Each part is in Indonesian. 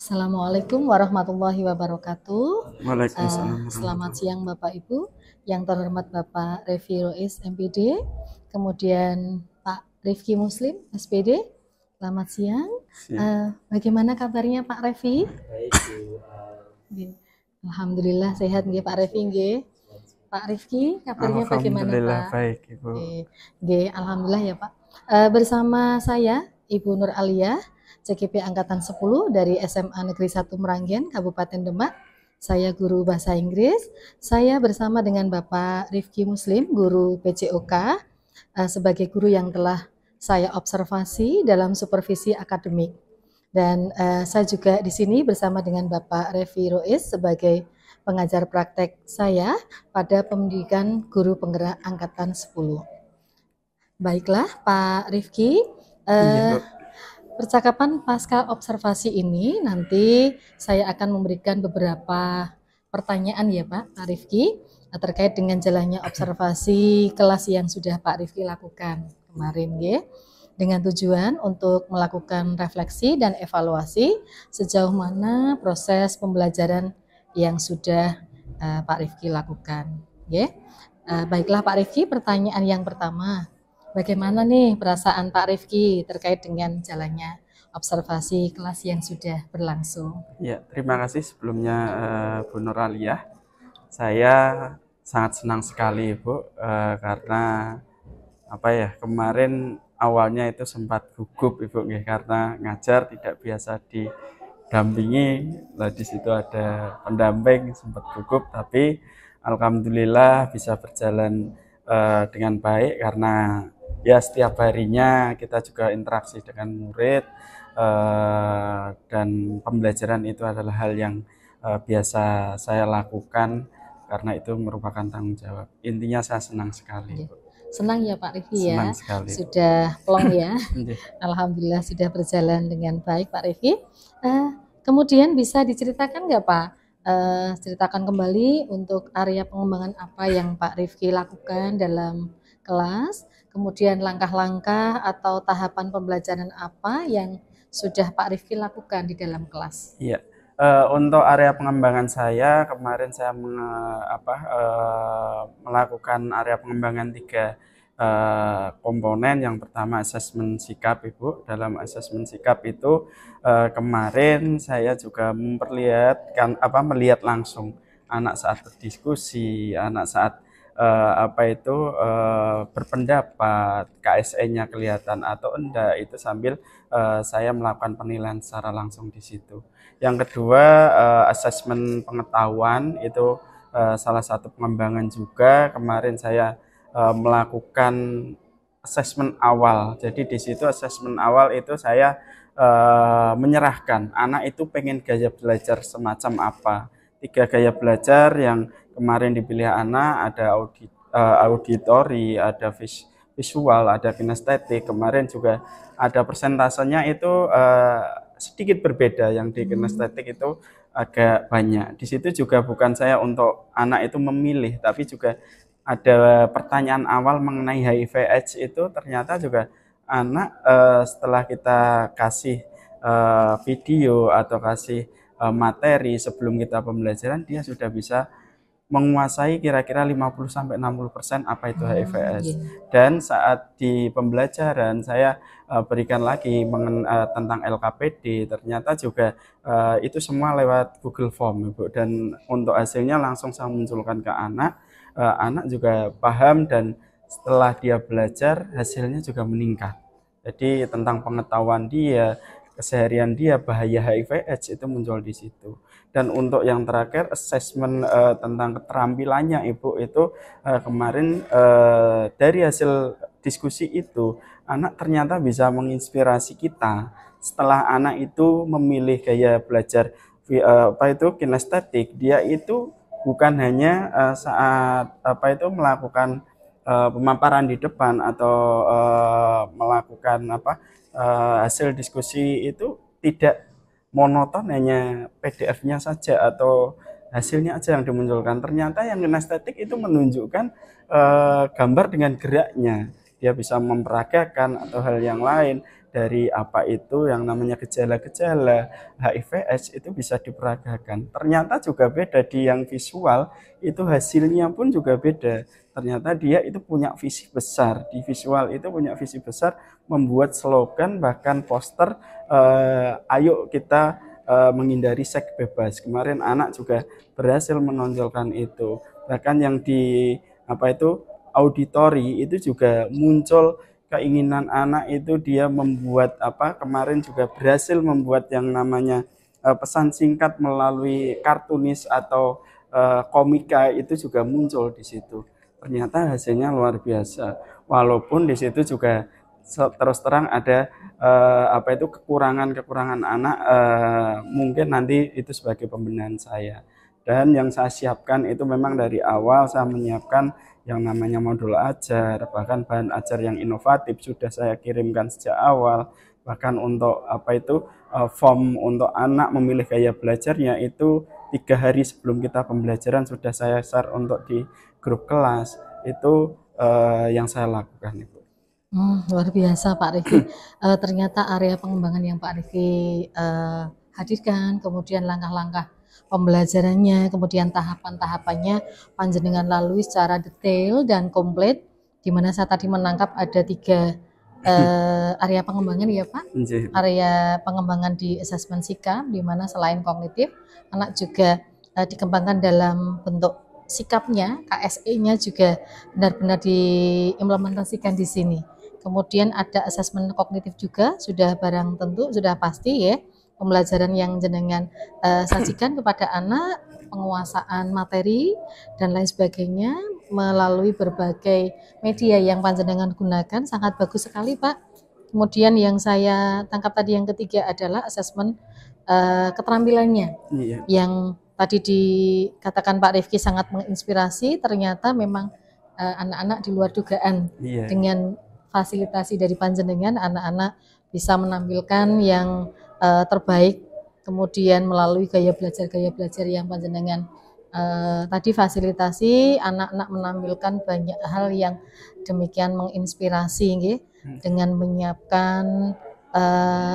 Assalamualaikum warahmatullahi wabarakatuh. Waalaikumsalam Selamat warahmatullahi. siang Bapak Ibu, yang terhormat Bapak Revi Rois MPD, kemudian Pak Rifki Muslim SPD. Selamat siang. Siap. Bagaimana kabarnya Pak Revi? Baik, Bu. Alhamdulillah sehat nggih Pak Revi nggih. Pak Rifki, kabarnya bagaimana Alhamdulillah Pak? baik Ibu. Nggih, alhamdulillah ya Pak. Bersama saya Ibu Nur Aliyah, CGP Angkatan 10 dari SMA Negeri 1 Meranggen, Kabupaten Demak. Saya guru bahasa Inggris. Saya bersama dengan Bapak Rifki Muslim, guru PJOK, sebagai guru yang telah saya observasi dalam supervisi akademik. Dan saya juga di sini bersama dengan Bapak Revi Rois sebagai pengajar praktek saya pada pendidikan guru penggerak Angkatan 10. Baiklah Pak Rifki, Iya, Bu. percakapan pasca observasi ini nanti saya akan memberikan beberapa pertanyaan ya Pak Rifki terkait dengan jalannya observasi kelas yang sudah Pak Rifki lakukan kemarin ya, dengan tujuan untuk melakukan refleksi dan evaluasi sejauh mana proses pembelajaran yang sudah Pak Rifki lakukan ya. Baiklah Pak Rifki, pertanyaan yang pertama. Bagaimana nih perasaan Pak Rifki terkait dengan jalannya observasi kelas yang sudah berlangsung? Ya, terima kasih sebelumnya Bu Nur Aliyah. Saya sangat senang sekali Bu, karena kemarin awalnya itu sempat gugup Ibu nggih, karena ngajar tidak biasa didampingi. Lah di situ ada pendamping, sempat gugup, tapi alhamdulillah bisa berjalan dengan baik karena ya setiap harinya kita juga interaksi dengan murid, dan pembelajaran itu adalah hal yang biasa saya lakukan karena itu merupakan tanggung jawab. Intinya saya senang sekali. Senang ya Pak Rifki ya, Senang sekali. sudah plong ya. Alhamdulillah sudah berjalan dengan baik Pak Rifki. Kemudian bisa diceritakan nggak Pak? Ceritakan kembali untuk area pengembangan apa yang Pak Rifki lakukan dalam kelas, kemudian langkah-langkah atau tahapan pembelajaran apa yang sudah Pak Rifki lakukan di dalam kelas. Iya, untuk area pengembangan saya kemarin saya melakukan area pengembangan 3 komponen. Yang pertama asesmen sikap Ibu. Dalam asesmen sikap itu kemarin saya juga melihat langsung anak saat berdiskusi, anak saat berpendapat, KSE-nya kelihatan atau enggak, itu sambil saya melakukan penilaian secara langsung di situ. Yang kedua, asesmen pengetahuan itu salah satu pengembangan juga. Kemarin saya melakukan asesmen awal. Jadi di situ asesmen awal itu saya menyerahkan anak itu pengen gaya belajar semacam apa. 3 gaya belajar yang kemarin dipilih anak, ada auditori, ada visual, ada kinestetik. Kemarin juga ada persentasenya itu sedikit berbeda, yang di kinestetik itu agak banyak. Di situ juga bukan saya untuk anak itu memilih, tapi juga ada pertanyaan awal mengenai HIV/AIDS. Itu ternyata juga anak setelah kita kasih video atau kasih materi sebelum kita pembelajaran, dia sudah bisa menguasai kira-kira 50-60% apa itu HIV/AIDS. Dan saat di pembelajaran saya berikan lagi tentang LKPD, ternyata juga itu semua lewat Google Form Ibu. Dan untuk hasilnya langsung saya munculkan ke anak. Anak juga paham dan setelah dia belajar hasilnya juga meningkat. Jadi tentang pengetahuan dia, keseharian dia, bahaya HIV/AIDS itu muncul di situ. Dan untuk yang terakhir asesmen tentang keterampilannya Ibu, itu kemarin dari hasil diskusi itu anak ternyata bisa menginspirasi kita. Setelah anak itu memilih gaya belajar kinestetik, dia itu bukan hanya saat melakukan pemaparan di depan atau melakukan hasil diskusi itu tidak monoton hanya PDF-nya saja atau hasilnya aja yang dimunculkan. Ternyata yang kinestetik itu menunjukkan gambar dengan geraknya. Dia bisa memperagakan atau hal yang lain. dari apa itu yang namanya gejala-gejala HIV/AIDS itu bisa diperagakan. Ternyata juga beda di yang visual, itu hasilnya pun juga beda. Ternyata dia itu punya visi besar, di visual itu punya visi besar, membuat slogan bahkan poster, ayo kita menghindari seks bebas. Kemarin anak juga berhasil menonjolkan itu. Bahkan yang di apa itu auditori itu juga muncul keinginan anak itu, dia membuat apa, kemarin juga berhasil membuat yang namanya pesan singkat melalui kartunis atau komika, itu juga muncul di situ. Ternyata hasilnya luar biasa. Walaupun di situ juga terus terang ada apa itu kekurangan-kekurangan anak, mungkin nanti itu sebagai pembenahan saya. Dan yang saya siapkan itu memang dari awal saya menyiapkan yang namanya modul ajar, bahkan bahan ajar yang inovatif sudah saya kirimkan sejak awal. Bahkan untuk apa itu form untuk anak memilih gaya belajarnya itu 3 hari sebelum kita pembelajaran sudah saya share untuk di grup kelas. Itu yang saya lakukan itu. Luar biasa Pak Rifki. Ternyata area pengembangan yang Pak Rifki hadirkan, kemudian langkah-langkah pembelajarannya, kemudian tahapan-tahapannya panjenengan lalui secara detail dan komplit, di mana saya tadi menangkap ada 3 area pengembangan ya Pak. Area pengembangan di asesmen sikap, di mana selain kognitif, anak juga dikembangkan dalam bentuk sikapnya, KSE-nya juga benar-benar diimplementasikan di sini. Kemudian ada asesmen kognitif juga, sudah barang tentu, sudah pasti ya, pembelajaran yang jenengan sajikan kepada anak, penguasaan materi dan lain sebagainya melalui berbagai media yang panjenengan gunakan, sangat bagus sekali Pak. Kemudian yang saya tangkap tadi yang ketiga adalah asesmen keterampilannya, yang tadi dikatakan Pak Rifki sangat menginspirasi. Ternyata memang anak-anak di luar dugaan, dengan fasilitasi dari panjenengan, anak-anak bisa menampilkan yang terbaik, kemudian melalui gaya belajar yang panjenengan tadi fasilitasi, anak-anak menampilkan banyak hal yang demikian menginspirasi nggih, dengan menyiapkan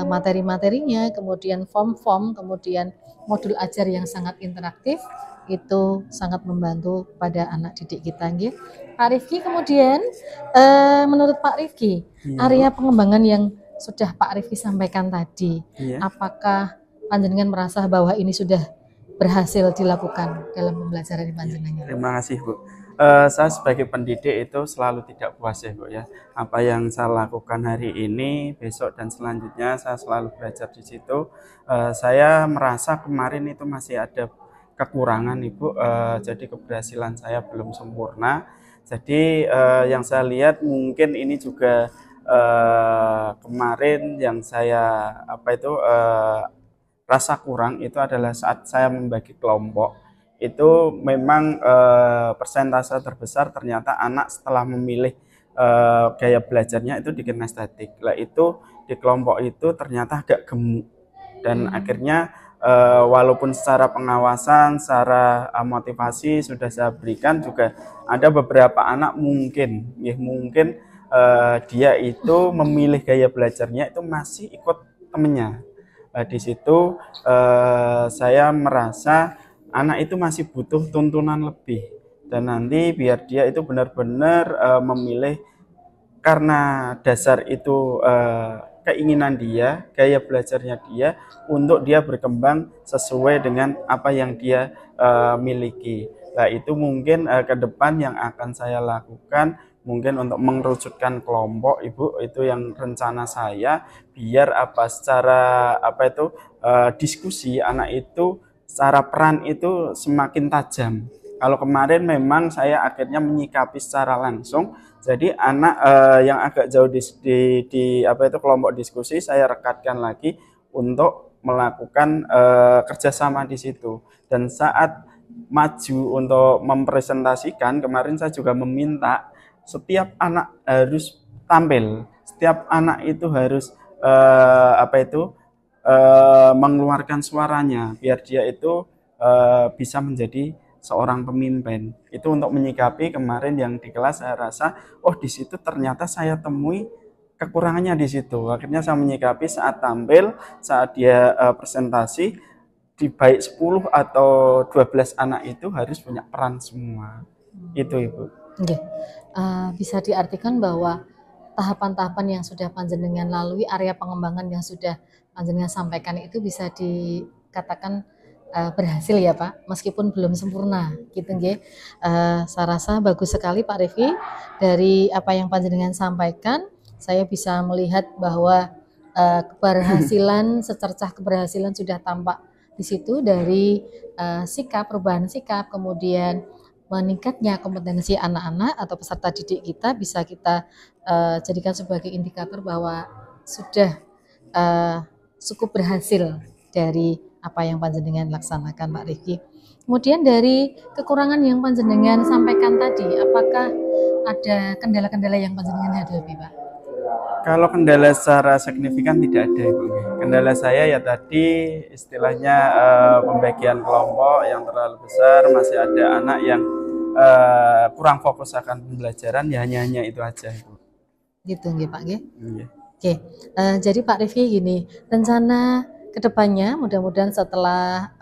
materi-materinya, kemudian form-form, kemudian modul ajar yang sangat interaktif, itu sangat membantu pada anak didik kita nggih. Pak Rifki, kemudian menurut Pak Rifki, area pengembangan yang sudah Pak Rifki sampaikan tadi, apakah panjenengan merasa bahwa ini sudah berhasil dilakukan dalam pembelajaran di panjenengan? Terima kasih Bu. Saya sebagai pendidik itu selalu tidak puas ya Bu ya. Apa yang saya lakukan hari ini, besok dan selanjutnya saya selalu belajar di situ. Saya merasa kemarin itu masih ada kekurangan Ibu, jadi keberhasilan saya belum sempurna. Jadi yang saya lihat mungkin ini juga kemarin yang saya apa itu rasa kurang itu adalah saat saya membagi kelompok. Itu memang persentase terbesar ternyata anak setelah memilih gaya belajarnya itu di kinestetik. Lah itu di kelompok itu ternyata agak gemuk, dan akhirnya walaupun secara pengawasan, secara motivasi sudah saya berikan, juga ada beberapa anak mungkin dia itu memilih gaya belajarnya itu masih ikut temennya. Di situ saya merasa anak itu masih butuh tuntunan lebih, dan nanti biar dia itu benar-benar memilih karena dasar itu keinginan dia, gaya belajarnya dia, untuk dia berkembang sesuai dengan apa yang dia miliki. Nah itu mungkin ke depan yang akan saya lakukan, mungkin untuk mengerucutkan kelompok Ibu, itu yang rencana saya, biar secara diskusi anak itu secara peran itu semakin tajam. Kalau kemarin memang saya akhirnya menyikapi secara langsung, jadi anak yang agak jauh di kelompok diskusi saya rekatkan lagi untuk melakukan kerjasama di situ. Dan saat maju untuk mempresentasikan, kemarin saya juga meminta setiap anak harus tampil, setiap anak itu harus mengeluarkan suaranya biar dia itu bisa menjadi seorang pemimpin. Itu untuk menyikapi kemarin yang di kelas saya rasa, oh di situ ternyata saya temui kekurangannya di situ. Akhirnya saya menyikapi saat tampil, saat dia presentasi, di baik 10 atau 12 anak itu harus punya peran semua. Itu Ibu. Oke. Bisa diartikan bahwa tahapan-tahapan yang sudah panjenengan lalui, area pengembangan yang sudah panjenengan sampaikan itu bisa dikatakan berhasil ya Pak, meskipun belum sempurna gitu nggih. Saya rasa bagus sekali Pak Rifki, dari apa yang panjenengan sampaikan saya bisa melihat bahwa keberhasilan, secercah keberhasilan sudah tampak di situ dari sikap, perubahan sikap, kemudian meningkatnya kompetensi anak-anak atau peserta didik kita bisa kita jadikan sebagai indikator bahwa sudah cukup berhasil dari apa yang panjenengan laksanakan Pak Rifki. Kemudian dari kekurangan yang panjenengan sampaikan tadi, apakah ada kendala-kendala yang panjenengan hadapi Pak? Kalau kendala secara signifikan tidak ada Ibu. Kendala saya ya tadi istilahnya pembagian kelompok yang terlalu besar, masih ada anak yang kurang fokus akan pembelajaran, ya hanya itu aja Ibu. Gitu nggih Pak nggih. Iya. Oke, jadi Pak Rifki gini, rencana kedepannya mudah-mudahan setelah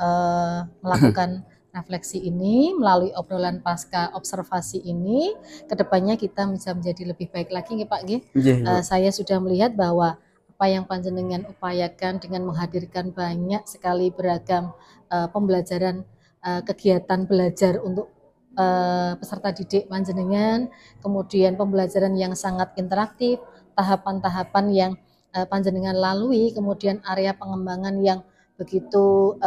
melakukan refleksi ini melalui obrolan pasca observasi ini, kedepannya kita bisa menjadi lebih baik lagi nggih Pak nggih. Saya sudah melihat bahwa apa yang panjenengan upayakan dengan menghadirkan banyak sekali beragam pembelajaran, kegiatan belajar untuk peserta didik panjenengan, kemudian pembelajaran yang sangat interaktif, tahapan-tahapan yang panjenengan lalui, kemudian area pengembangan yang begitu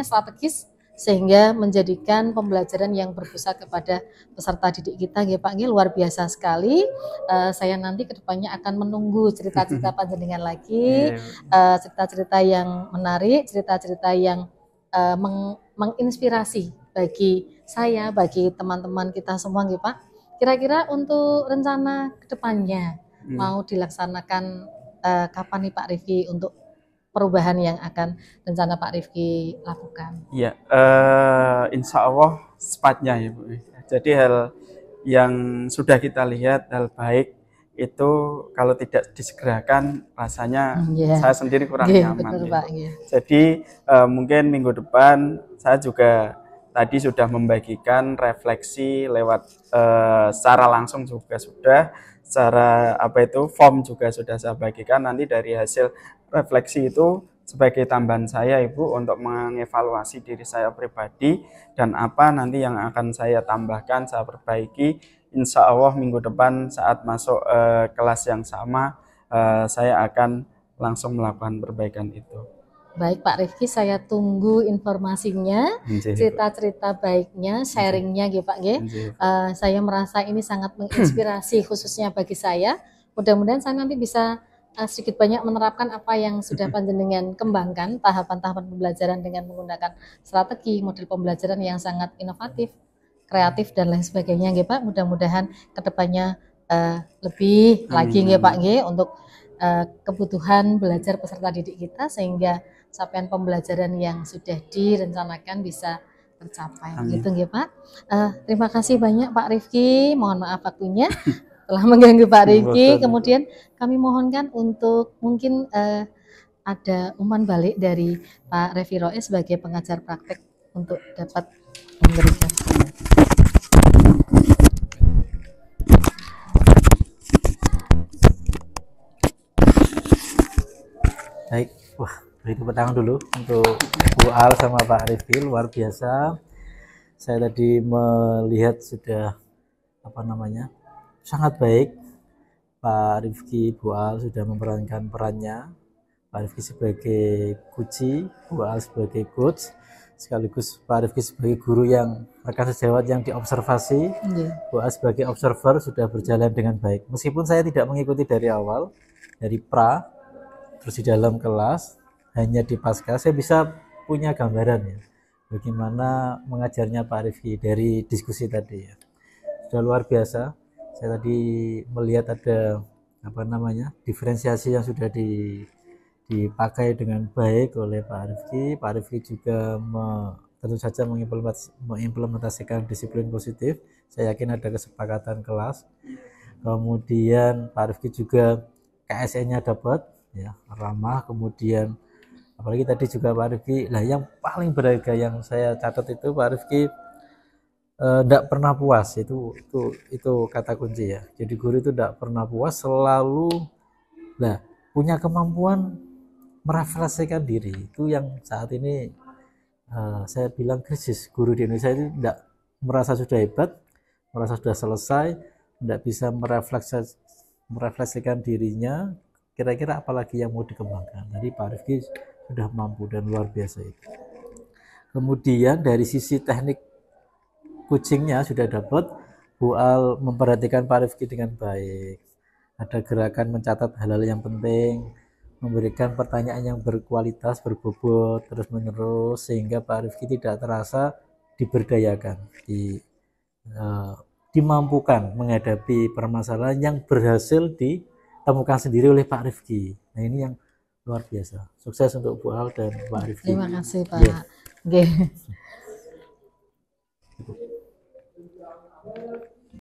strategis, sehingga menjadikan pembelajaran yang berpusat kepada peserta didik kita nggih Pak nggih, luar biasa sekali. Saya nanti kedepannya akan menunggu cerita-cerita panjenengan lagi, cerita-cerita yang menarik, cerita-cerita yang menginspirasi bagi saya, bagi teman-teman kita semua nggih Pak. Kira-kira untuk rencana kedepannya mau dilaksanakan kapan nih Pak Rifki untuk perubahan yang akan rencana Pak Rifki lakukan? Iya, insya Allah sepatnya ya Bu. Jadi hal yang sudah kita lihat, hal baik itu kalau tidak disegerakan rasanya saya sendiri kurang nyaman. Betul, Pak, Jadi mungkin minggu depan saya juga tadi sudah membagikan refleksi lewat secara langsung juga sudah, secara form juga sudah saya bagikan. Nanti dari hasil refleksi itu sebagai tambahan saya Ibu untuk mengevaluasi diri saya pribadi dan apa nanti yang akan saya tambahkan, saya perbaiki. Insya Allah minggu depan saat masuk kelas yang sama saya akan langsung melakukan perbaikan itu. Baik Pak Rifki, saya tunggu informasinya, cerita-cerita baiknya, sharingnya gitu Pak nggih. Saya merasa ini sangat menginspirasi khususnya bagi saya. Mudah-mudahan saya nanti bisa sedikit banyak menerapkan apa yang sudah panjenengan kembangkan, tahapan-tahapan pembelajaran dengan menggunakan strategi, model pembelajaran yang sangat inovatif, kreatif dan lain sebagainya nggih Pak. Mudah-mudahan kedepannya lebih lagi nggih Pak nggih untuk kebutuhan belajar peserta didik kita, sehingga capaian pembelajaran yang sudah direncanakan bisa tercapai. Gitu nggih Pak. Terima kasih banyak Pak Rifki. Mohon maaf waktunya telah mengganggu Pak Rifki. Kemudian kami mohonkan untuk mungkin ada umpan balik dari Pak Revi Roes sebagai pengajar praktek untuk dapat memberikan. Baik, wah, beri tepuk tangan dulu untuk Bu Al sama Pak Rifki, luar biasa. Saya tadi melihat sudah sangat baik. Pak Rifki, Bu Al sudah memerankan perannya. Pak Rifki sebagai kunci, Bu Al sebagai coach, sekaligus Pak Rifki sebagai guru yang rekan sejawat yang diobservasi. Bu Al sebagai observer sudah berjalan dengan baik. Meskipun saya tidak mengikuti dari awal, dari pra, terus di dalam kelas, hanya di pasca saya bisa punya gambaran ya bagaimana mengajarnya Pak Rifki dari diskusi tadi ya. Sudah luar biasa. Saya tadi melihat ada diferensiasi yang sudah dipakai dengan baik oleh Pak Rifki. Pak Rifki juga tentu saja mengimplementasikan disiplin positif. Saya yakin ada kesepakatan kelas. Kemudian Pak Rifki juga KSN-nya dapat, ya, ramah. Kemudian apalagi tadi juga Pak Rifki, lah yang paling berharga yang saya catat itu Pak Rifki tidak pernah puas, itu kata kunci ya. Jadi guru itu tidak pernah puas, selalu punya kemampuan merefleksikan diri. Itu yang saat ini saya bilang krisis. Guru di Indonesia itu tidak merasa sudah hebat, merasa sudah selesai, tidak bisa merefleksikan dirinya. Kira-kira apalagi yang mau dikembangkan. Tadi Pak Rifki sudah mampu dan luar biasa itu. Kemudian dari sisi teknik coachingnya sudah dapat, Bu Al memperhatikan Pak Rifki dengan baik. Ada gerakan mencatat hal-hal yang penting, memberikan pertanyaan yang berkualitas, berbobot, terus menerus, sehingga Pak Rifki tidak terasa diberdayakan, dimampukan menghadapi permasalahan yang berhasil ditemukan sendiri oleh Pak Rifki. Nah, ini yang luar biasa. Sukses untuk Bu Al dan Pak Rifki. Terima kasih Pak. Yeah. Okay.